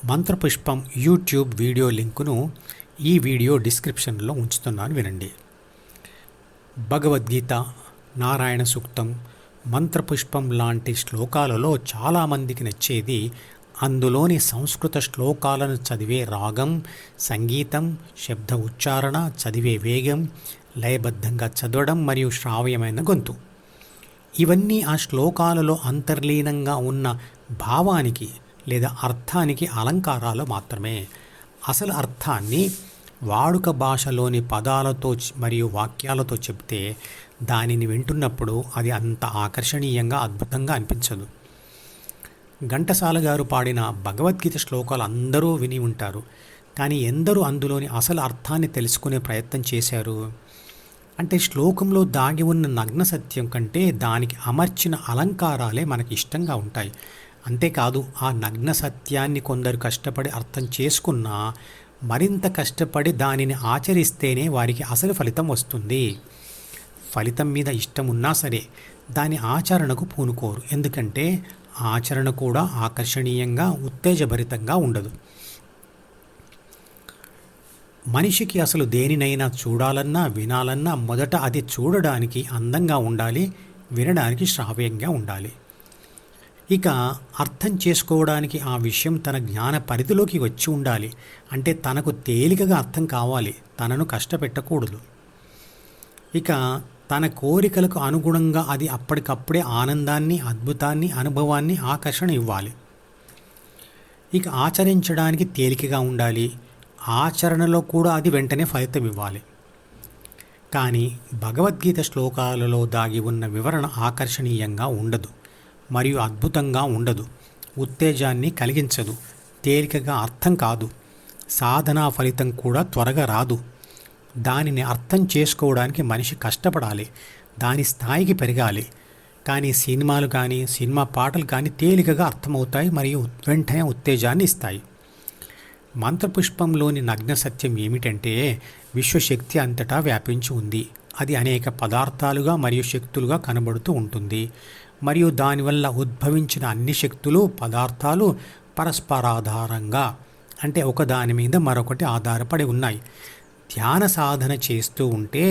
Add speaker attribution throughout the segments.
Speaker 1: మంత్రపుష్పం YouTube video లింకును ఈ video డిస్క్రిప్షన్లో ఉంచుతున్నాను, వినండి. భగవద్గీత, నారాయణ సూక్తం, మంత్రపుష్పం లాంటి శ్లోకాలలో చాలామందికి నచ్చేది అందులోని సంస్కృత శ్లోకాలను చదివే రాగం, సంగీతం, శబ్ద ఉచ్చారణ, చదివే వేగం, లయబద్ధంగా చదవడం మరియు శ్రావ్యమైన గొంతు. ఇవన్నీ ఆ శ్లోకాలలో అంతర్లీనంగా ఉన్న భావానికి లేదా అర్థానికి అలంకారాలు మాత్రమే. అసలు అర్థాన్ని వాడుక భాషలోని పదాలతో మరియు వాక్యాలతో చెప్తే దానిని వింటున్నప్పుడు అది అంత ఆకర్షణీయంగా, అద్భుతంగా అనిపించదు. ఘంటసాల గారు పాడిన భగవద్గీత శ్లోకాలు అందరూ విని ఉంటారు, కానీ ఎందరూ అందులోని అసలు అర్థాన్ని తెలుసుకునే ప్రయత్నం చేశారు? అంటే శ్లోకంలో దాగి ఉన్న నగ్న సత్యం కంటే దానికి అమర్చిన అలంకారాలే మనకి ఇష్టంగా ఉంటాయి. అంతేకాదు, ఆ నగ్న సత్యాన్ని కొందరు కష్టపడి అర్థం చేసుకున్నా మరింత కష్టపడి దానిని ఆచరిస్తేనే వారికి అసలు ఫలితం వస్తుంది. ఫలితం మీద ఇష్టం ఉన్నా సరే దాని ఆచరణకు పూనుకోరు, ఎందుకంటే ఆచరణ కూడా ఆకర్షణీయంగా, ఉత్తేజభరితంగా ఉండదు. మనిషికి అసలు దేనినైనా చూడాలన్నా, వినాలన్నా మొదట అది చూడడానికి అందంగా ఉండాలి, వినడానికి శ్రావ్యంగా ఉండాలి. ఇక అర్థం చేసుకోవడానికి ఆ విషయం తన జ్ఞాన పరిధిలోకి వచ్చి ఉండాలి. అంటే తనకు తేలికగా అర్థం కావాలి, తనను కష్టపెట్టకూడదు. ఇక తన కోరికలకు అనుగుణంగా అది అప్పటికప్పుడే ఆనందాన్ని, అద్భుతాన్ని, అనుభవాన్ని, ఆకర్షణ ఇవ్వాలి. ఇక ఆచరించడానికి తేలికగా ఉండాలి, ఆచరణలో కూడా అది వెంటనే ఫలితం ఇవ్వాలి. కానీ భగవద్గీత శ్లోకాలలో దాగి ఉన్న వివరణ ఆకర్షణీయంగా ఉండదు మరియు అద్భుతంగా ఉండదు, ఉత్తేజాన్ని కలిగించదు, తేలికగా అర్థం కాదు, సాధనా ఫలితం కూడా త్వరగా రాదు. దానిని అర్థం చేసుకోవడానికి మనిషి కష్టపడాలి, దాని స్థాయికి పెరగాలి. కానీ సినిమాలు కానీ, సినిమా పాటలు కానీ తేలికగా అర్థమవుతాయి మరియు వెంటనే ఉత్తేజాన్ని ఇస్తాయి. మంత్రపుష్పంలోని నగ్న సత్యం ఏమిటంటే విశ్వశక్తి అంతటా వ్యాపించి ఉంది. అది అనేక పదార్థాలుగా మరియు శక్తులుగా కనబడుతూ ఉంటుంది మరియు దానివల్ల ఉద్భవించిన అన్ని శక్తులు, పదార్థాలు పరస్పరాధారంగా, అంటే ఒకదాని మీద మరొకటి ఆధారపడి ఉన్నాయి. ధ్యాన సాధన చేస్తూ ఉంటే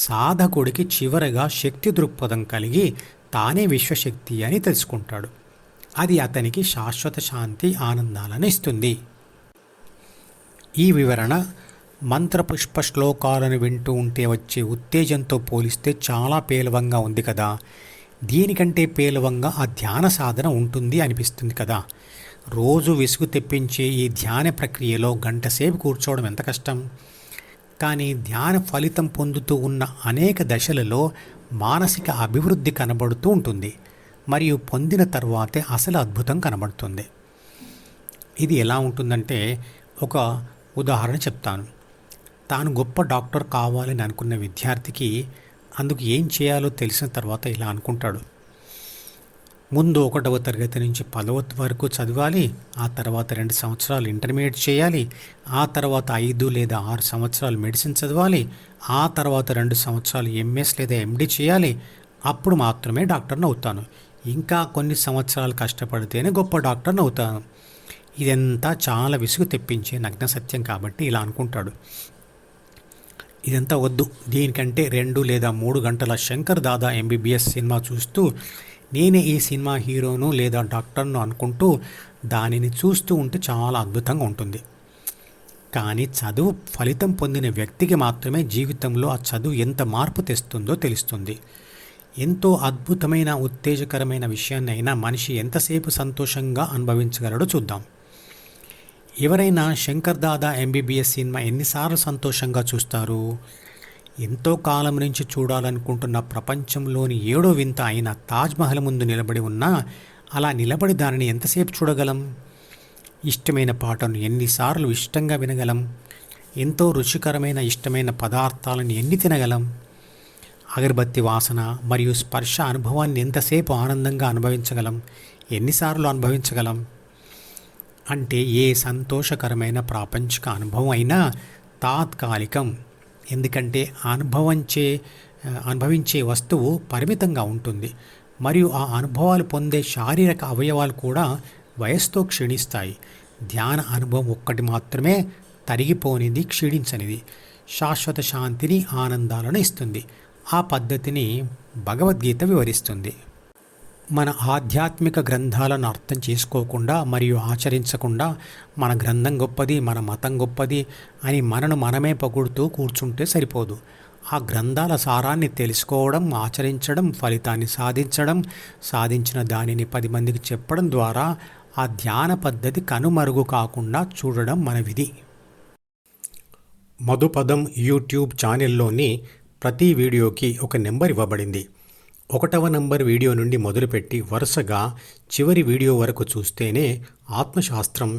Speaker 1: సాధకుడికి చివరగా శక్తి దృక్పథం కలిగి తానే విశ్వశక్తి అని తెలుసుకుంటాడు. అది అతనికి శాశ్వత శాంతి, ఆనందాలను ఇస్తుంది. ఈ వివరణ మంత్రపుష్ప శ్లోకాలను వింటూ ఉంటే వచ్చే ఉత్తేజంతో పోలిస్తే చాలా పేలవంగా ఉంది కదా. దీనికంటే పేలవంగా ఆ ధ్యాన సాధన ఉంటుంది అనిపిస్తుంది కదా. రోజు విసుగు తెప్పించే ఈ ధ్యాన ప్రక్రియలో గంటసేపు కూర్చోవడం ఎంత కష్టం. కానీ ధ్యాన ఫలితం పొందుతూ ఉన్న అనేక దశలలో మానసిక అభివృద్ధి కనబడుతూ ఉంటుంది మరియు పొందిన తర్వాతే అసలు అద్భుతం కనబడుతుంది. ఇది ఎలా ఉంటుందంటే, ఒక ఉదాహరణ చెప్తాను. తాను గొప్ప డాక్టర్ కావాలని అనుకున్న విద్యార్థికి అందుకు ఏం చేయాలో తెలిసిన తర్వాత ఇలా అనుకుంటాడు. ముందు 1వ తరగతి నుంచి 10వ వరకు చదవాలి, ఆ తర్వాత 2 సంవత్సరాలు ఇంటర్మీడియట్ చేయాలి, ఆ తర్వాత 5 లేదా 6 సంవత్సరాలు మెడిసిన్ చదవాలి, ఆ తర్వాత 2 సంవత్సరాలు ఎంఎస్ లేదా ఎండి చేయాలి. అప్పుడు మాత్రమే డాక్టర్ని అవుతాను. ఇంకా కొన్ని సంవత్సరాలు కష్టపడితేనే గొప్ప డాక్టర్ని అవుతాను. ఇదంతా చాలా విసుగు తెప్పించే నగ్న సత్యం కాబట్టి ఇలా అనుకుంటాడు. ఇదంతా వద్దు, దీనికంటే 2 లేదా 3 గంటల శంకర్ దాదా ఎంబీబీఎస్ సినిమా చూస్తూ నేనే ఈ సినిమా హీరోను లేదా డాక్టర్ను అనుకుంటూ దానిని చూస్తూ ఉంటే చాలా అద్భుతంగా ఉంటుంది. కానీ చదువు ఫలితం పొందిన వ్యక్తికి మాత్రమే జీవితంలో ఆ చదువు ఎంత మార్పు తెస్తుందో తెలుస్తుంది. ఎంతో అద్భుతమైన, ఉత్తేజకరమైన విషయాన్ని అయినా మనిషి ఎంతసేపు సంతోషంగా అనుభవించగలడో చూద్దాం. ఎవరైనా శంకర్ దాదా ఎంబీబీఎస్ సినిమా ఎన్నిసార్లు సంతోషంగా చూస్తారు? ఎంతో కాలం నుంచి చూడాలనుకుంటున్న ప్రపంచంలోని 7వ వింత అయిన తాజ్మహల్ ముందు నిలబడి ఉన్నా అలా నిలబడి దానిని ఎంతసేపు చూడగలం? ఇష్టమైన పాటను ఎన్నిసార్లు ఇష్టంగా వినగలం? ఎంతో రుచికరమైన, ఇష్టమైన పదార్థాలను ఎన్ని తినగలం? అగరబత్తి వాసన మరియు స్పర్శ అనుభవాన్ని ఎంతసేపు ఆనందంగా అనుభవించగలం? ఎన్నిసార్లు అనుభవించగలం? అంటే ఏ సంతోషకరమైన ప్రాపంచిక అనుభవం అయినా తాత్కాలికం. ఎందుకంటే అనుభవించే వస్తువు పరిమితంగా ఉంటుంది మరియు ఆ అనుభవాలు పొందే శారీరక అవయవాలు కూడా వయస్సుతో క్షీణిస్తాయి. ధ్యాన అనుభవం ఒక్కటి మాత్రమే తరిగిపోనిది, క్షీణించనిది, శాశ్వత శాంతిని, ఆనందాలను ఇస్తుంది. ఆ పద్ధతిని భగవద్గీత వివరిస్తుంది. మన ఆధ్యాత్మిక గ్రంథాలను అర్థం చేసుకోకుండా మరియు ఆచరించకుండా మన గ్రంథం గొప్పది, మన మతం గొప్పది అని మనను మనమే పొగుడుతూ కూర్చుంటే సరిపోదు. ఆ గ్రంథాల సారాన్ని తెలుసుకోవడం, ఆచరించడం, ఫలితాన్ని సాధించడం, సాధించిన దానిని 10 మందికి చెప్పడం ద్వారా ఆ ధ్యాన పద్ధతి కనుమరుగు కాకుండా చూడడం మన విధి. మధుపదం యూట్యూబ్ ఛానల్లోని ప్రతి వీడియోకి ఒక నెంబర్ ఇవ్వబడింది. 1వ నంబర్ వీడియో నుండి మొదలుపెట్టి వరుసగా చివరి వీడియో వరకు చూస్తేనే ఆత్మశాస్త్రం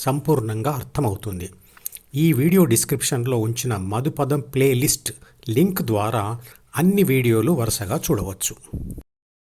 Speaker 1: సంపూర్ణంగా అర్థమవుతుంది. ఈ వీడియో డిస్క్రిప్షన్లో ఉంచిన మధుపదం ప్లేలిస్ట్ లింక్ ద్వారా అన్ని వీడియోలు వరుసగా చూడవచ్చు.